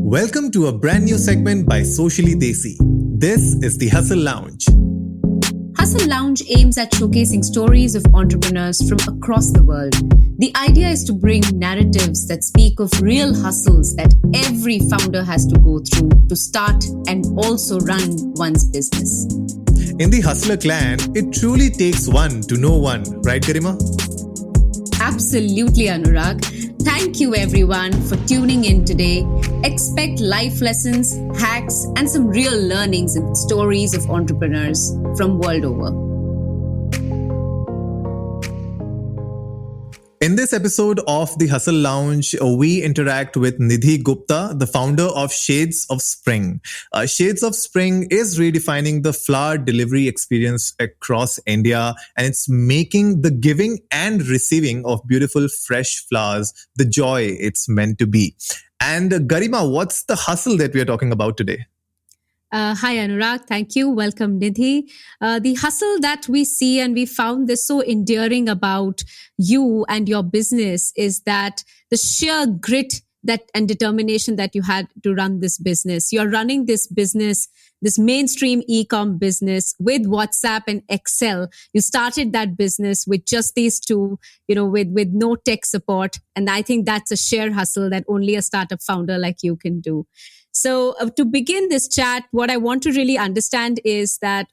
Welcome to a brand new segment by Socially Desi. This is the Hustle Lounge. Hustle Lounge aims at showcasing stories of entrepreneurs from across the world. The idea is to bring narratives that speak of real hustles that every founder has to go through to start and also run one's business. In the Hustler clan, it truly takes one to know one, right, Garima? Absolutely, Anurag. Thank you, everyone, for tuning in today. Expect life lessons, hacks, and some real learnings and stories of entrepreneurs from world over. In this episode of the Hustle Lounge, we interact with Nidhi Gupta, the founder of Shades of Spring. Shades of Spring is redefining the flower delivery experience across India, and it's making the giving and receiving of beautiful fresh flowers the joy it's meant to be. And Garima, what's the hustle that we are talking about today? Hi, Anurag. Thank you. Welcome, Nidhi. The hustle that we see and we found this so endearing about you and your business is that the sheer grit and determination that you had to run this business. You're running this business, this mainstream e-com business with WhatsApp and Excel. You started that business with just these two, with no tech support. And I think that's a sheer hustle that only a startup founder like you can do. So to begin this chat, what I want to really understand is that,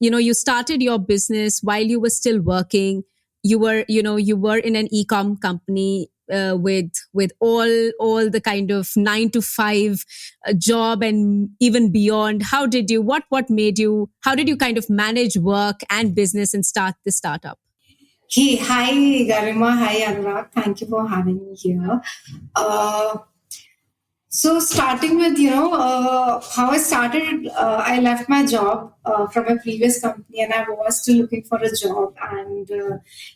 you started your business while you were still working. You were in an e-com company with all the kind of 9 to 5 job and even beyond. How did you kind of manage work and business and start the startup? Hey, hi Garima, hi Anurag. Thank you for having me here. So starting with, how I started, I left my job from a previous company and I was still looking for a job. And,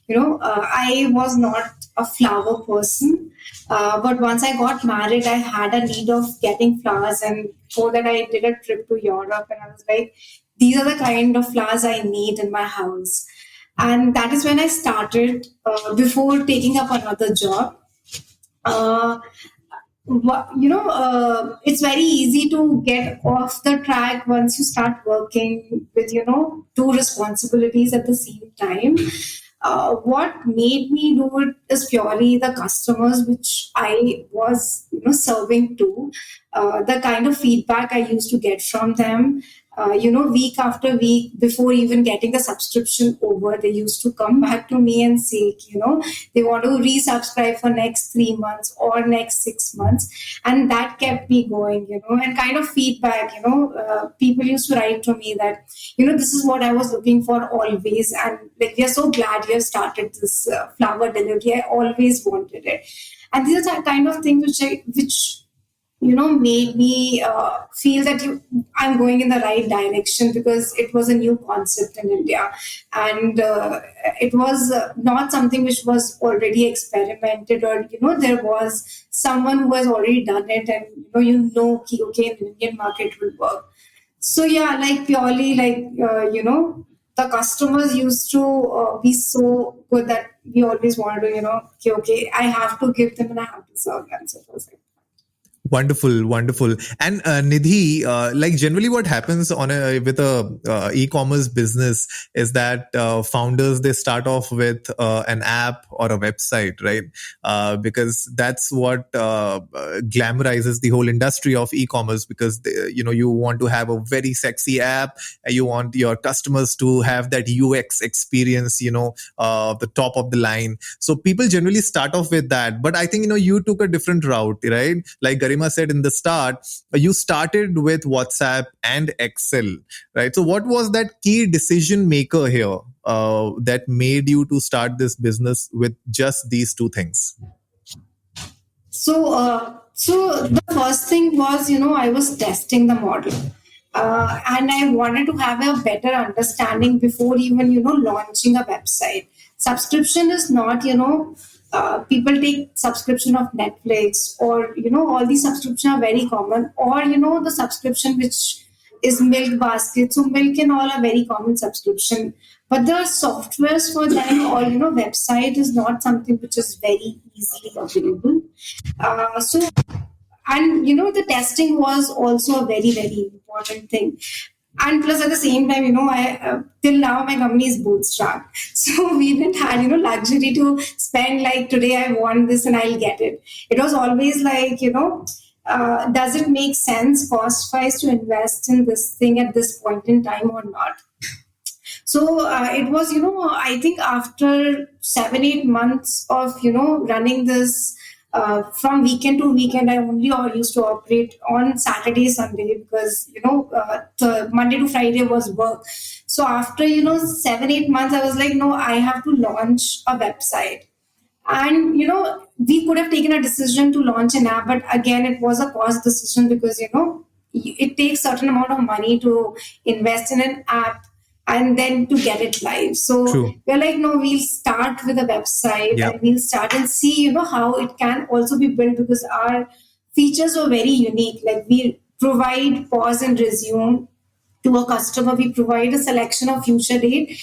I was not a flower person. But once I got married, I had a need of getting flowers. And before that, I did a trip to Europe and I was like, these are the kind of flowers I need in my house. And that is when I started before taking up another job. It's very easy to get off the track once you start working with, two responsibilities at the same time. What made me do it is purely the customers which I was, serving to, the kind of feedback I used to get from them. Week after week, before even getting the subscription over, they used to come back to me and say, they want to resubscribe for next 3 months or next 6 months. And that kept me going, and kind of feedback, people used to write to me that, this is what I was looking for always. And like, we are so glad you have started this flower delivery. I always wanted it. And these are the kind of things which made me feel that I'm going in the right direction, because it was a new concept in India. And it was not something which was already experimented, or, there was someone who has already done it and, okay, in the Indian market will work. So yeah, like purely like, the customers used to be so good that we always wanted to, okay, I have to give them and I have to serve them. So it was like, Wonderful. And Nidhi, like generally what happens with a e-commerce business is that founders, they start off with an app or a website, right? Because that's what glamorizes the whole industry of e-commerce, because you want to have a very sexy app. You want your customers to have that UX experience, the top of the line. So people generally start off with that. But I think, you took a different route, right? Like Garima said in the start, you started with WhatsApp and Excel, right? So what was that key decision maker here that made you to start this business with just these two things? So the first thing was, I was testing the model. And I wanted to have a better understanding before even, launching a website. Subscription is not, people take subscription of Netflix, or, all these subscriptions are very common, or, the subscription which is milk basket. So milk and all are very common subscription. But the softwares for them, or, website is not something which is very easily available. So And the testing was also a very, very important thing. And plus, at the same time, I till now my company is bootstrapped, so we didn't had luxury to spend like today I want this and I'll get it. It was always like does it make sense cost wise to invest in this thing at this point in time or not? So it was, I think after 7 8 months of running this from weekend to weekend, I only used to operate on Saturday, Sunday because the Monday to Friday was work. So after 7 8 months, I was like, no, I have to launch a website. And we could have taken a decision to launch an app, but again, it was a cost decision because it takes certain amount of money to invest in an app and then to get it live. So True. we're like, no, we'll start with a website Yeah. and we'll start and see, how it can also be built because our features were very unique. Like we provide pause and resume to a customer. We provide a selection of future date,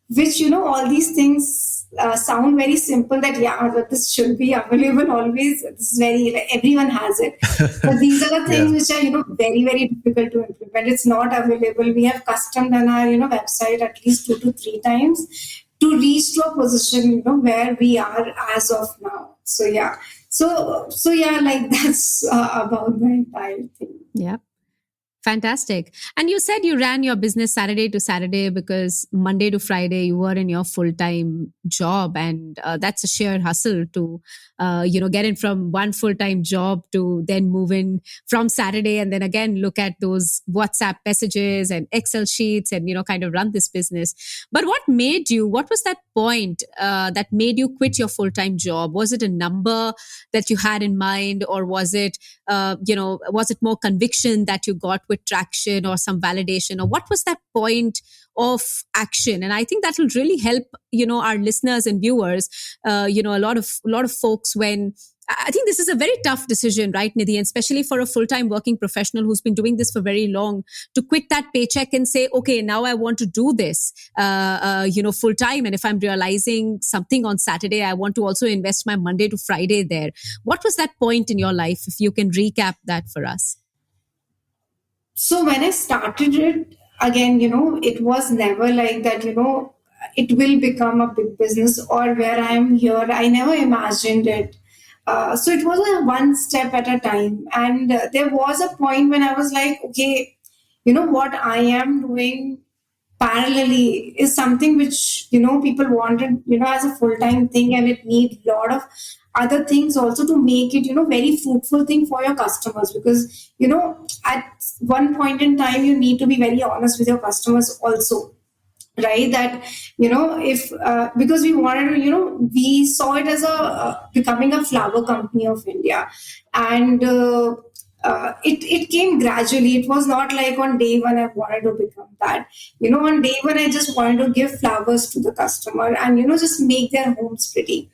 which all these things sound very simple. That but this should be available always. This is very like, everyone has it, but these are the things Yeah. which are very, very difficult to implement. It's not available. We have custom done our website at least 2 to 3 times to reach to a position where we are as of now. So yeah, so yeah, like that's about the entire thing. Yeah. Fantastic. And you said you ran your business Saturday to Saturday because Monday to Friday you were in your full-time job, and that's a sheer hustle to, get in from one full-time job to then move in from Saturday and then again look at those WhatsApp messages and Excel sheets and, kind of run this business. But what was that point that made you quit your full-time job? Was it a number that you had in mind, or was it, was it more conviction that you got with traction or some validation, or what was that point of action? And I think that will really help our listeners and viewers, a lot of folks, when I think this is a very tough decision, right, Nidhi, and especially for a full-time working professional who's been doing this for very long, to quit that paycheck and say, okay, now I want to do this full-time, and if I'm realizing something on Saturday, I want to also invest my Monday to Friday there. What was that point in your life, if you can recap that for us? So when I started it, again, it was never like that, it will become a big business or where I am here. I never imagined it. So it was a one step at a time. And there was a point when I was like, okay, what I am doing parallelly is something which people wanted as a full-time thing, and it needs a lot of other things also to make it very fruitful thing for your customers, because at one point in time you need to be very honest with your customers also, right? That if because we wanted to we saw it as a becoming a flower company of India. And it came gradually. It was not like on day one I wanted to become that. On day one I just wanted to give flowers to the customer and just make their homes pretty.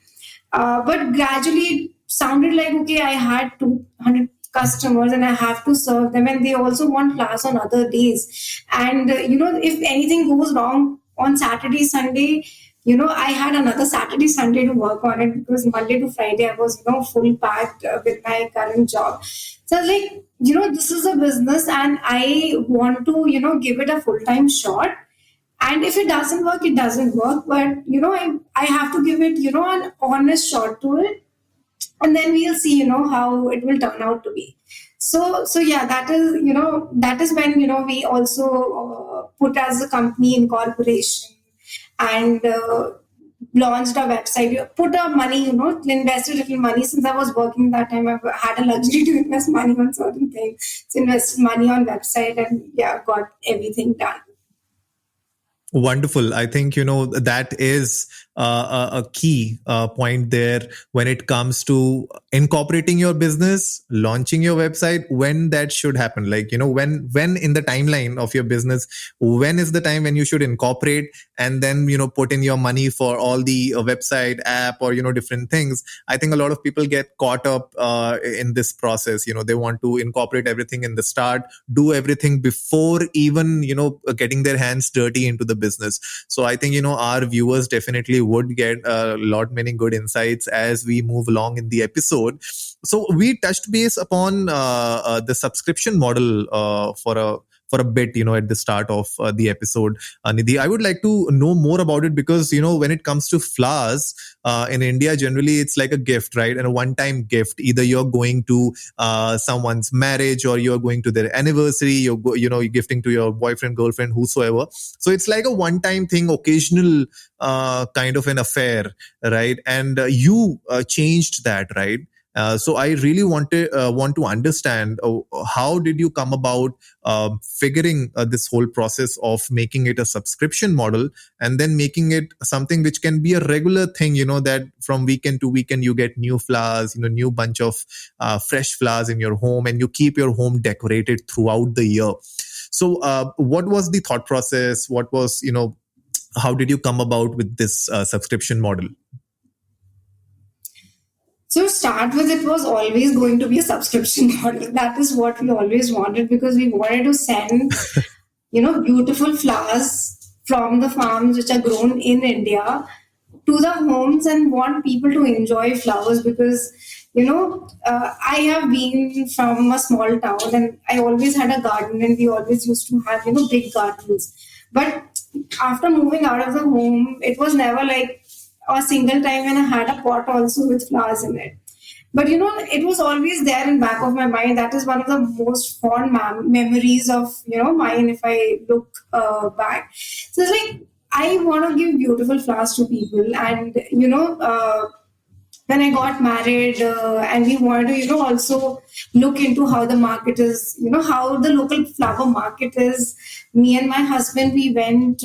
But gradually it sounded like, okay, I had 200 customers and I have to serve them, and they also want class on other days. And if anything goes wrong on Saturday, Sunday, I had another Saturday, Sunday to work on it, because Monday to Friday I was full packed with my current job. So I was like, this is a business and I want to give it a full time shot. And if it doesn't work, it doesn't work. But I have to give it an honest shot to it, and then we'll see how it will turn out to be. So yeah, that is when we also put as a company incorporation and launched our website. We put our money, invested a little money. Since I was working that time, I had a luxury to invest money on certain things. So invested money on website and yeah, got everything done. Wonderful. I think, that is a key point there when it comes to incorporating your business, launching your website, when that should happen. Like, when in the timeline of your business, when is the time when you should incorporate and then, put in your money for all the website, app, or, different things. I think a lot of people get caught up in this process. They want to incorporate everything in the start, do everything before even, getting their hands dirty into the business. So I think, our viewers definitely would get a lot many good insights as we move along in the episode. So we touched base upon the subscription model for a bit, at the start of the episode. Nidhi, I would like to know more about it because, when it comes to flowers in India, generally it's like a gift, right? And a one-time gift. Either you're going to someone's marriage or you're going to their anniversary, you're gifting to your boyfriend, girlfriend, whosoever. So it's like a one-time thing, occasional kind of an affair, right? And you changed that, right? So I really want to understand how did you come about figuring this whole process of making it a subscription model and then making it something which can be a regular thing, that from weekend to weekend you get new flowers, new bunch of fresh flowers in your home, and you keep your home decorated throughout the year. So what was the thought process? What was, how did you come about with this subscription model? So to start with, it was always going to be a subscription model. That is what we always wanted because we wanted to send, beautiful flowers from the farms which are grown in India to the homes and want people to enjoy flowers because, I have been from a small town and I always had a garden and we always used to have, big gardens. But after moving out of the home, it was never like a single time when I had a pot also with flowers in it. But it was always there in back of my mind. That is one of the most fond memories of mine if I look back. So it's like I want to give beautiful flowers to people, and when I got married, and we wanted to also look into how the market is, how the local flower market is. Me and my husband, we went.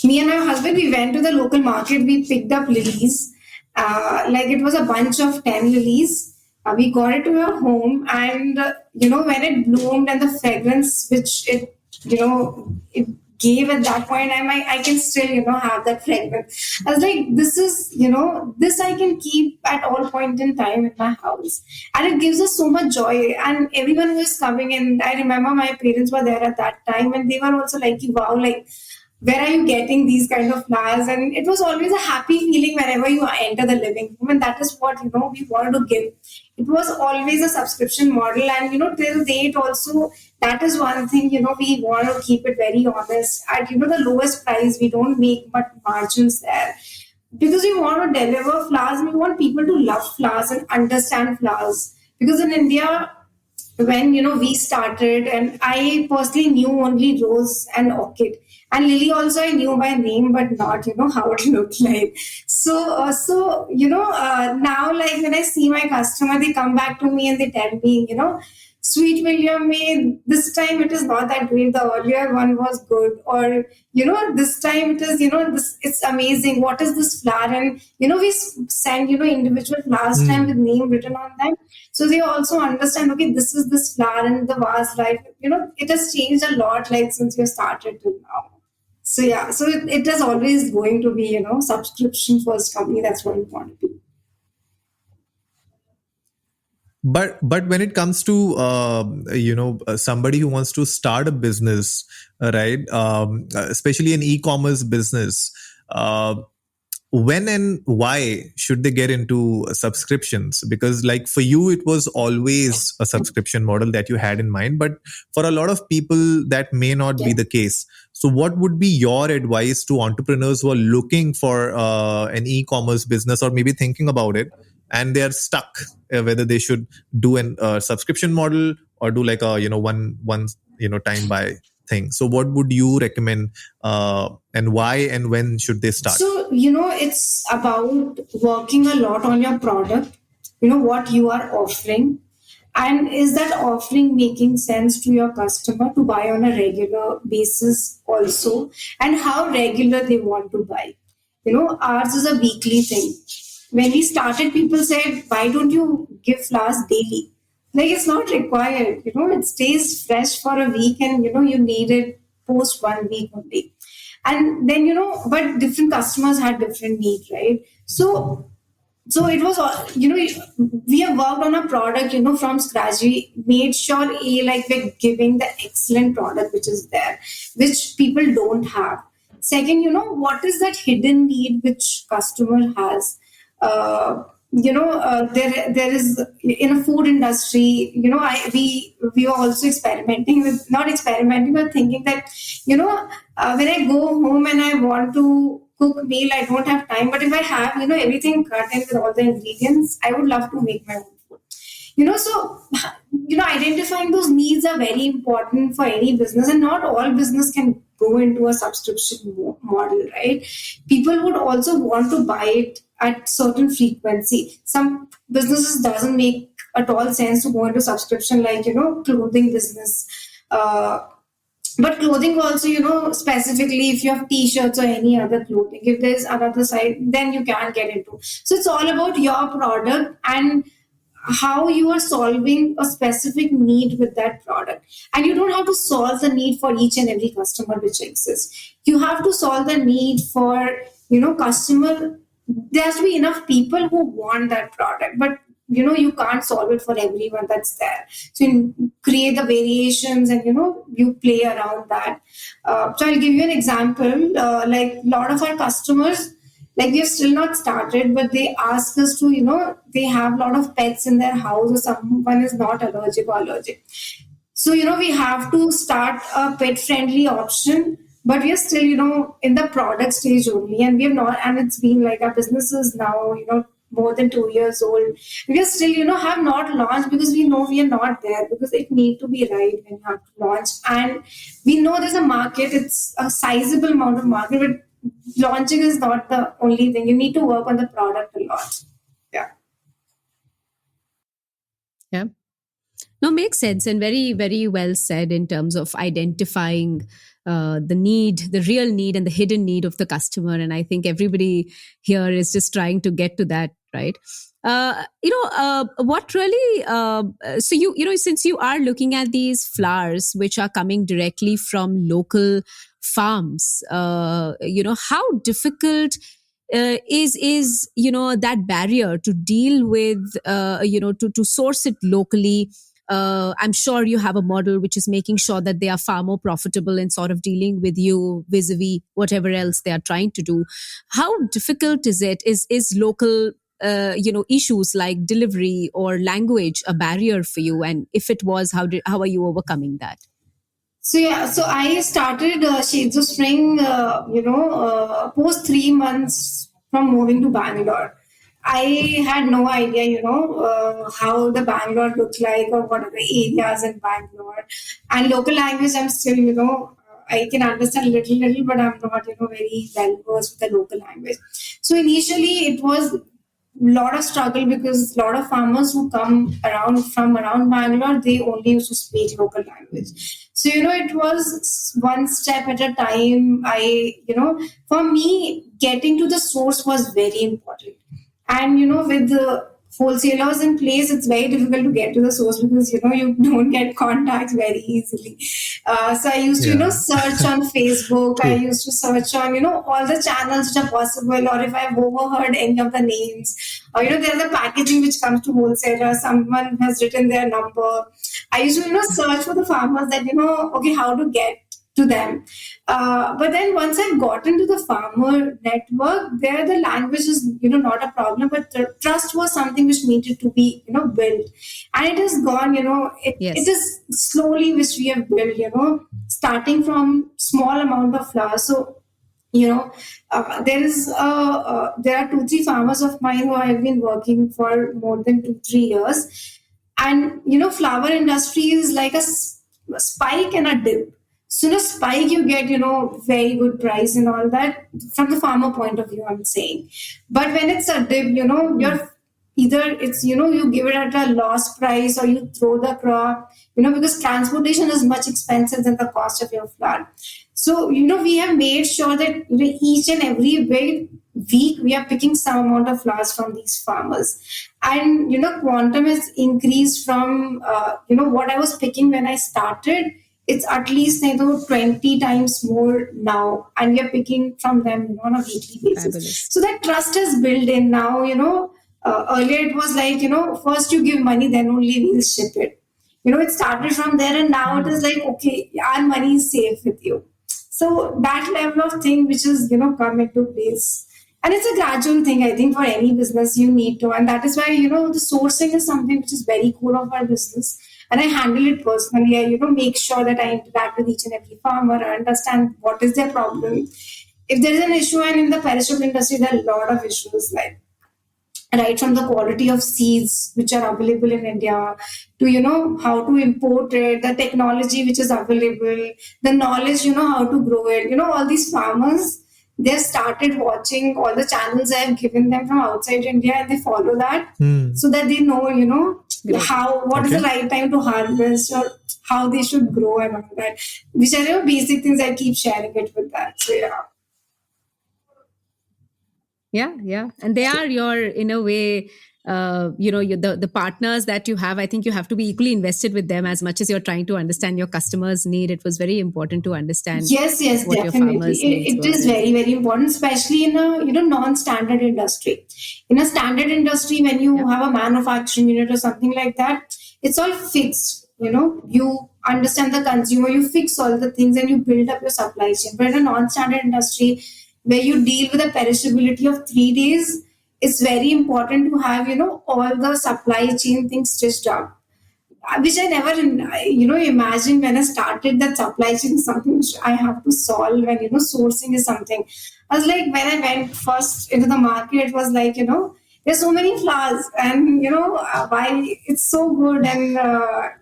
Me and my husband, we went to the local market. We picked up lilies. Like it was a bunch of 10 lilies. We got it to our home, and when it bloomed and the fragrance which it gave at that point, I can still have that fragrance. I was like, this is this I can keep at all point in time in my house, and it gives us so much joy. And everyone who is coming in, I remember my parents were there at that time, and they were also like, wow, like where are you getting these kind of flowers? And it was always a happy feeling whenever you enter the living room. And that is what, we wanted to give. It was always a subscription model. And, till date also, that is one thing, we want to keep it very honest. At, the lowest price, we don't make much margins there. Because we want to deliver flowers, we want people to love flowers and understand flowers. Because in India, when we started, and I personally knew only rose and orchid, and lily also I knew by name but not how it looked like. So now, like when I see my customer, they come back to me and they tell me, sweet William, may this time it is not that great, the earlier one was good, or this time it is this, it's amazing, what is this flower? And we send individual flowers time with name written on them, so they also understand, okay, this is this flower and the vast life. It has changed a lot, like since we started till now. So yeah, so it is always going to be subscription first company. That's what we want to be. But when it comes to somebody who wants to start a business, right, especially an e-commerce business, when and why should they get into subscriptions? Because like for you, it was always a subscription model that you had in mind, but for a lot of people that may not be the case. So what would be your advice to entrepreneurs who are looking for an e-commerce business or maybe thinking about it and they're stuck whether they should do a subscription model or do like a one time buy thing? So what would you recommend, and why and when should they start? So it's about working a lot on your product, what you are offering, and is that offering making sense to your customer to buy on a regular basis also, and how regular they want to buy. Ours is a weekly thing. When we started, people said, why don't you give flowers daily? Like it's not required, it stays fresh for a week, and you need it post 1 week only. And then, but different customers had different needs, right? So So it was we have worked on a product from scratch. We made sure like we're giving the excellent product which is there, which people don't have. Second, what is that hidden need which customer has? There is in a food industry, we are also experimenting with, not experimenting but thinking that when I go home and I want to cook meal, I don't have time. But if I have, everything cut in with all the ingredients, I would love to make my own food. So identifying those needs are very important for any business, and not all business can go into a subscription model, right? People would also want to buy it at certain frequency. Some businesses doesn't make at all sense to go into subscription, like clothing business. But clothing also, specifically if you have t-shirts or any other clothing, if there's another side, then you can get into. So it's all about your product and how you are solving a specific need with that product. And you don't have to solve the need for each and every customer which exists. You have to solve the need for customer. There has to be enough people who want that product, but you can't solve it for everyone that's there. So you create the variations, and you play around that. So I'll give you an example. Like a lot of our customers, like we have still not started, but they ask us to, they have a lot of pets in their house, or someone is not allergic. So, we have to start a pet friendly option, but we are still, in the product stage only. And we have not, and it's been like our business is now, more than 2 years old. We are still, have not launched because we know we are not there, because it need to be right when you have to launch. And we know there's a market, it's a sizable amount of market, but launching is not the only thing. You need to work on the product a lot. Yeah. Yeah. No, makes sense, and very, very well said in terms of identifying the need, the real need, and the hidden need of the customer. And I think everybody here is just trying to get to that, right? What really? So since you are looking at these flowers which are coming directly from local farms, how difficult is that barrier to deal with, to source it locally. I'm sure you have a model which is making sure that they are far more profitable in sort of dealing with you vis-a-vis whatever else they are trying to do. How difficult is it? Is local issues like delivery or language a barrier for you? And if it was, how are you overcoming that? So yeah, so I started Shades of Spring, post 3 months from moving to Bangalore. I had no idea, how the Bangalore looked like, or what are the areas in Bangalore. And local language, I'm still, I can understand little, but I'm not, very well versed with the local language. So initially, it was lot of struggle, because a lot of farmers who come around from around Bangalore, they only used to speak local language. So it was one step at a time. For me, getting to the source was very important. And with the wholesalers in place, it's very difficult to get to the source, because you don't get contacts very easily. So I used to search on Facebook. I used to search on all the channels which are possible, or if I've overheard any of the names, or there's a packaging which comes to wholesaler, someone has written their number. I used to search for the farmers, that okay, how to get to them. But then once I've gotten to the farmer network, there the language is not a problem, but the trust was something which needed to be built, and it has gone. It is slowly which we have built. Starting from small amount of flour. So there are 2-3 farmers of mine who have been working for more than 2-3 years, and flower industry is like a spike and a dip. Soon a spike, you get very good price and all that, from the farmer point of view, I'm saying. But when it's a dip, you're either it's you give it at a loss price, or you throw the crop, because transportation is much expensive than the cost of your flour. So we have made sure that each and every week we are picking some amount of flowers from these farmers, and quantum has increased from what I was picking when I started. It's at least 20 times more now, and we are picking from them on a weekly basis. Fabulous. So that trust is built in now. Earlier it was like, first you give money, then only we'll ship it. It started from there, and now it is like, okay, our money is safe with you. So that level of thing which is, come into place. And it's a gradual thing, I think, for any business you need to. And that is why, the sourcing is something which is very core of our business. And I handle it personally. I, make sure that I interact with each and every farmer. I understand what is their problem. If there is an issue, and in the perishable industry, there are a lot of issues, like right from the quality of seeds which are available in India to, how to import it, the technology which is available, the knowledge, how to grow it. All these farmers, they started watching all the channels I have given them from outside India, and they follow that so that they know, what is the right time to harvest, or how they should grow and all that. Which are basic things. I keep sharing it with that. So yeah. Yeah, and they are your, in a way, the partners that you have. I think you have to be equally invested with them as much as you're trying to understand your customers' need. It was very important to understand. Yes, what definitely. your farmers' needs It is very, very important, especially in a non-standard industry. In a standard industry, when you have a manufacturing unit or something like that, it's all fixed. You understand the consumer, you fix all the things, and you build up your supply chain. But in a non-standard industry, where you deal with the perishability of 3 days, it's very important to have, all the supply chain things stitched up, which I never, imagined when I started. That supply chain is something which I have to solve, and, sourcing is something. I was like, when I went first into the market, it was like, there's so many flowers, and, why it's so good, and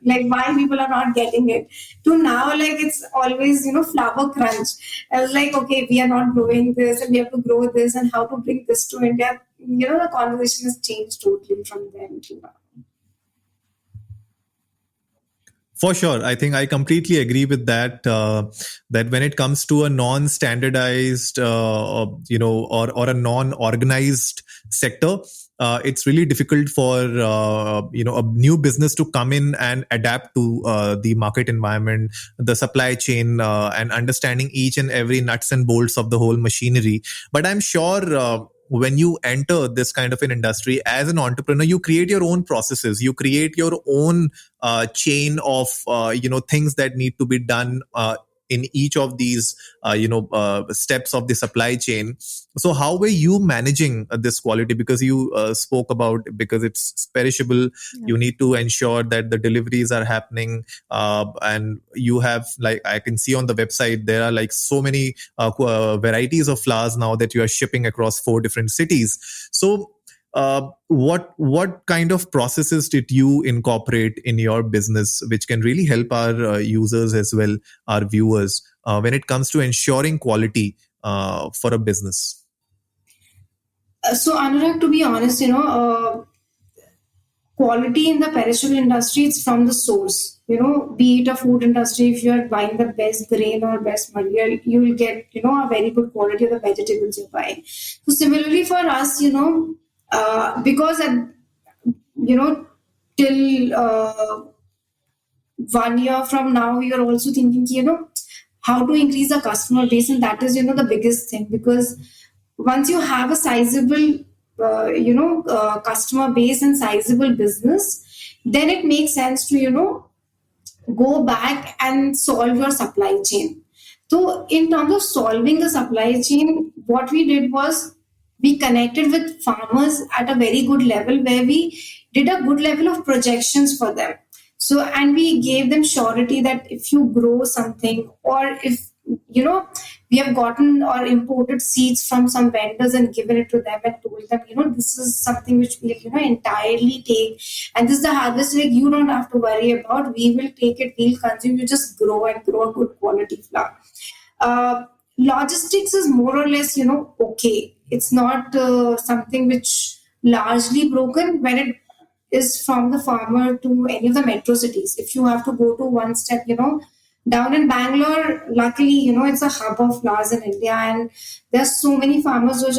like why people are not getting it. To now, like it's always, flower crunch. I was like, okay, we are not growing this, and we have to grow this, and how to bring this to India. The conversation has changed totally from then to now. For sure, I think I completely agree with that. That when it comes to a non-standardized, or a non-organized sector, it's really difficult for a new business to come in and adapt to the market environment, the supply chain, and understanding each and every nuts and bolts of the whole machinery. But I'm sure. When you enter this kind of an industry as an entrepreneur, you create your own processes, you create your own chain of things that need to be done in each of these steps of the supply chain. So how were you managing this quality? Because you spoke about, because it's perishable, you need to ensure that the deliveries are happening, and you have, like, I can see on the website there are like so many varieties of flowers now that you are shipping across 4 different cities. So what kind of processes did you incorporate in your business, which can really help our users as well, our viewers, when it comes to ensuring quality for a business? So Anurag, to be honest, quality in the perishable industry, it's from the source. Be it a food industry, if you are buying the best grain or best material, you will get, a very good quality of the vegetables you're buying. So similarly for us, because till 1 year from now, we are also thinking, how to increase the customer base. And that is, the biggest thing, because once you have a sizable, customer base and sizable business, then it makes sense to, go back and solve your supply chain. So in terms of solving the supply chain, what we did was we connected with farmers at a very good level, where we did a good level of projections for them. So, and we gave them surety that if you grow something, or if, we have gotten or imported seeds from some vendors and given it to them and told them, this is something which we'll, entirely take. And this is the harvest rate you don't have to worry about. We will take it, we'll consume, you just grow and grow a good quality flower. Logistics is more or less, okay. It's not something which largely broken when it is from the farmer to any of the metro cities. If you have to go to one step, down in Bangalore, luckily, it's a hub of flowers in India, and there's so many farmers which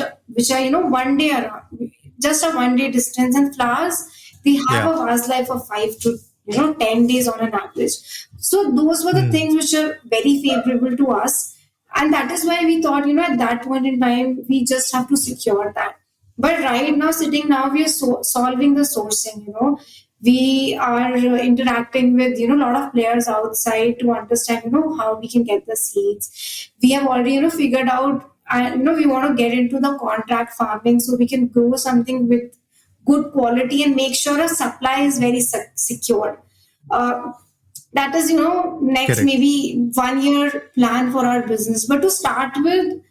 are, one day around, just a 1 day distance, and flowers, they have a vast life of 5 to 10 days on an average. So those were the things which are very favorable to us. And that is why we thought, at that point in time, we just have to secure that. But right now, sitting now, we are solving the sourcing. We are interacting with a lot of players outside to understand how we can get the seeds. We have already figured out. We want to get into the contract farming so we can grow something with good quality and make sure our supply is very secure. Uh, that is next Correct. maybe 1 year plan for our business. But to start with,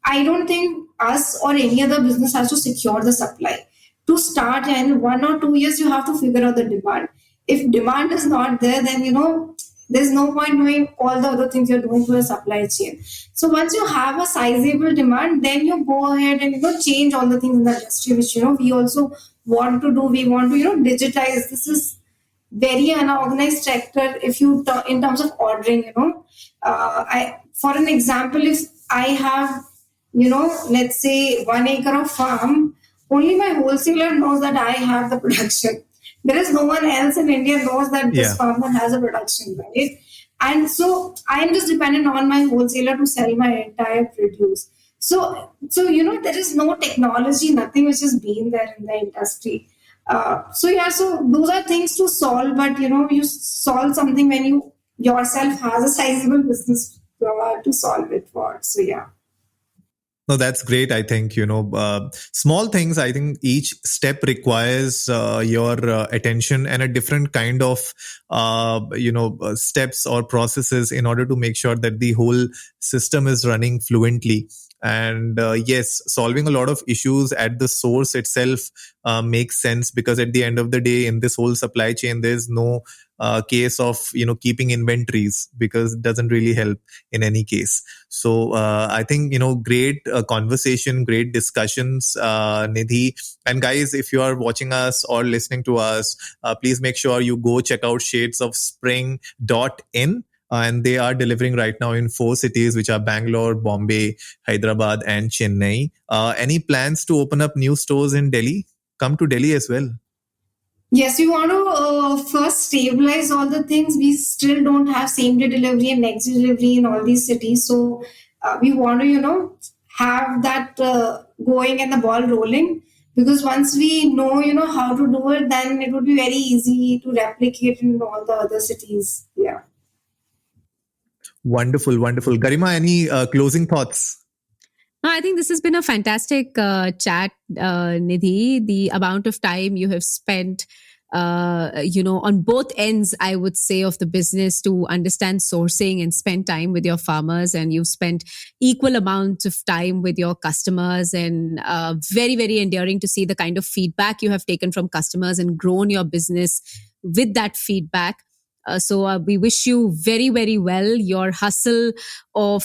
I don't think us or any other business has to secure the supply. To start, and 1 or 2 years, you have to figure out the demand. If demand is not there, then there's no point doing all the other things you're doing for the supply chain. So once you have a sizable demand, then you go ahead and change all the things in the industry, which we also want to do. We want to digitize. This is very unorganized sector if you in terms of ordering. I for an example, if I have let's say 1 acre of farm, only my wholesaler knows that I have the production. There is no one else in India knows that this Yeah. farmer has a production, right? And so I am just dependent on my wholesaler to sell my entire produce. So there is no technology, nothing which has been there in the industry. So those are things to solve, but you solve something when you yourself has a sizable business to solve it for. So yeah. No, that's great. I think, small things, I think each step requires your attention and a different kind of, steps or processes in order to make sure that the whole system is running fluently. And yes, solving a lot of issues at the source itself makes sense, because at the end of the day, in this whole supply chain, there's no case of keeping inventories, because it doesn't really help in any case. So I think great conversation, great discussions, Nidhi. And guys, if you are watching us or listening to us, please make sure you go check out shadesofspring.in. And they are delivering right now in 4 cities, which are Bangalore, Bombay, Hyderabad, and Chennai. Any plans to open up new stores in Delhi? Come to Delhi as well. Yes, we want to first stabilize all the things. We still don't have same day delivery and next day delivery in all these cities. So we want to, have that going and the ball rolling. Because once we know, how to do it, then it would be very easy to replicate in all the other cities. Yeah. Wonderful, wonderful. Garima, any closing thoughts? I think this has been a fantastic chat, Nidhi. The amount of time you have spent, on both ends, I would say, of the business to understand sourcing and spend time with your farmers. And you've spent equal amounts of time with your customers, and very, very endearing to see the kind of feedback you have taken from customers and grown your business with that feedback. So we wish you very, very well. Your hustle of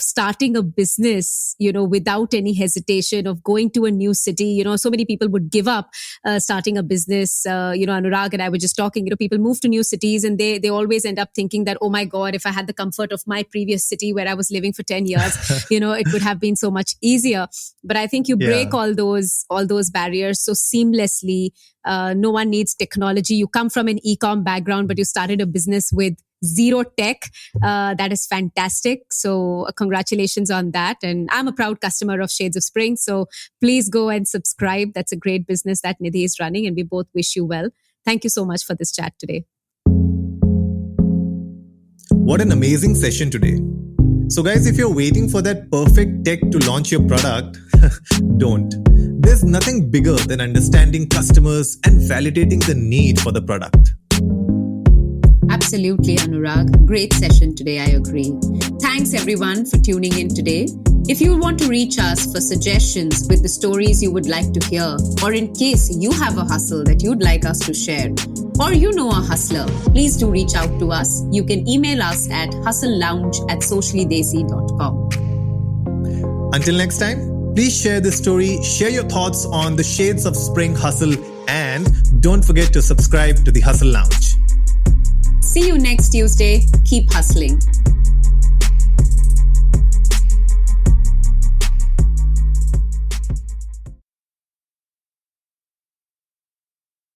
starting a business, without any hesitation, of going to a new city. So many people would give up starting a business. Anurag and I were just talking. People move to new cities and they always end up thinking that, oh my God, if I had the comfort of my previous city where I was living for 10 years, it would have been so much easier. But I think you break all those barriers so seamlessly. No one needs technology. You come from an e-com background, but you started a business with zero tech. That is fantastic. So congratulations on that. And I'm a proud customer of Shades of Spring. So please go and subscribe. That's a great business that Nidhi is running. And we both wish you well. Thank you so much for this chat today. What an amazing session today. So guys, if you're waiting for that perfect tech to launch your product, don't. There's nothing bigger than understanding customers and validating the need for the product. Absolutely, Anurag. Great session today, I agree. Thanks everyone for tuning in today. If you want to reach us for suggestions with the stories you would like to hear, or in case you have a hustle that you'd like us to share, or you know a hustler, please do reach out to us. You can email us at hustlelounge@sociallydesi.com. Until next time, please share this story, share your thoughts on the Shades of Spring hustle, and don't forget to subscribe to the Hustle Lounge. See you next Tuesday. Keep hustling.